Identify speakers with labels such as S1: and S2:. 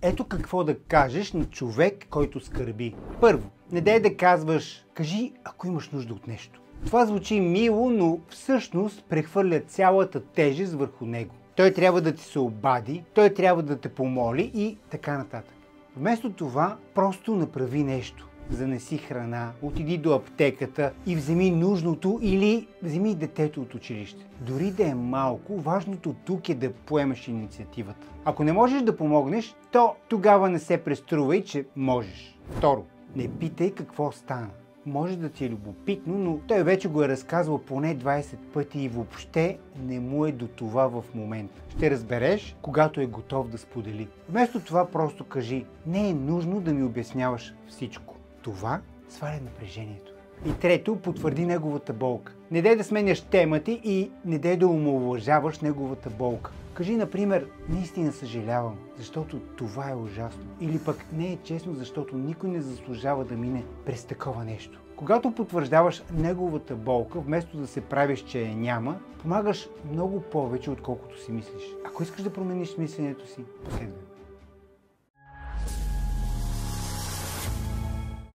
S1: Ето какво да кажеш на човек, който скърби. Първо, не дай да казваш, кажи, ако имаш нужда от нещо. Това звучи мило, но всъщност прехвърля цялата тежест върху него. Той трябва да ти се обади, той трябва да те помоли и така нататък. Вместо това, просто направи нещо. Занеси храна, отиди до аптеката и вземи нужното или вземи детето от училище. Дори да е малко, важното тук е да поемеш инициативата. Ако не можеш да помогнеш, то тогава не се преструвай, че можеш. Второ, не питай какво стана. Може да ти е любопитно, но той вече го е разказвал поне 20 пъти и въобще не му е до това в момента. Ще разбереш, когато е готов да сподели. Вместо това просто кажи, не е нужно да ми обясняваш всичко. Това сваля напрежението. И трето, потвърди неговата болка. Не дай да сменяш темата и не дай да омаловажаваш неговата болка. Кажи, например, наистина съжалявам, защото това е ужасно. Или пък не е честно, защото никой не заслужава да мине през такова нещо. Когато потвърждаваш неговата болка, вместо да се правиш, че я няма, помагаш много повече, отколкото си мислиш. Ако искаш да промениш мисленето си, последвай.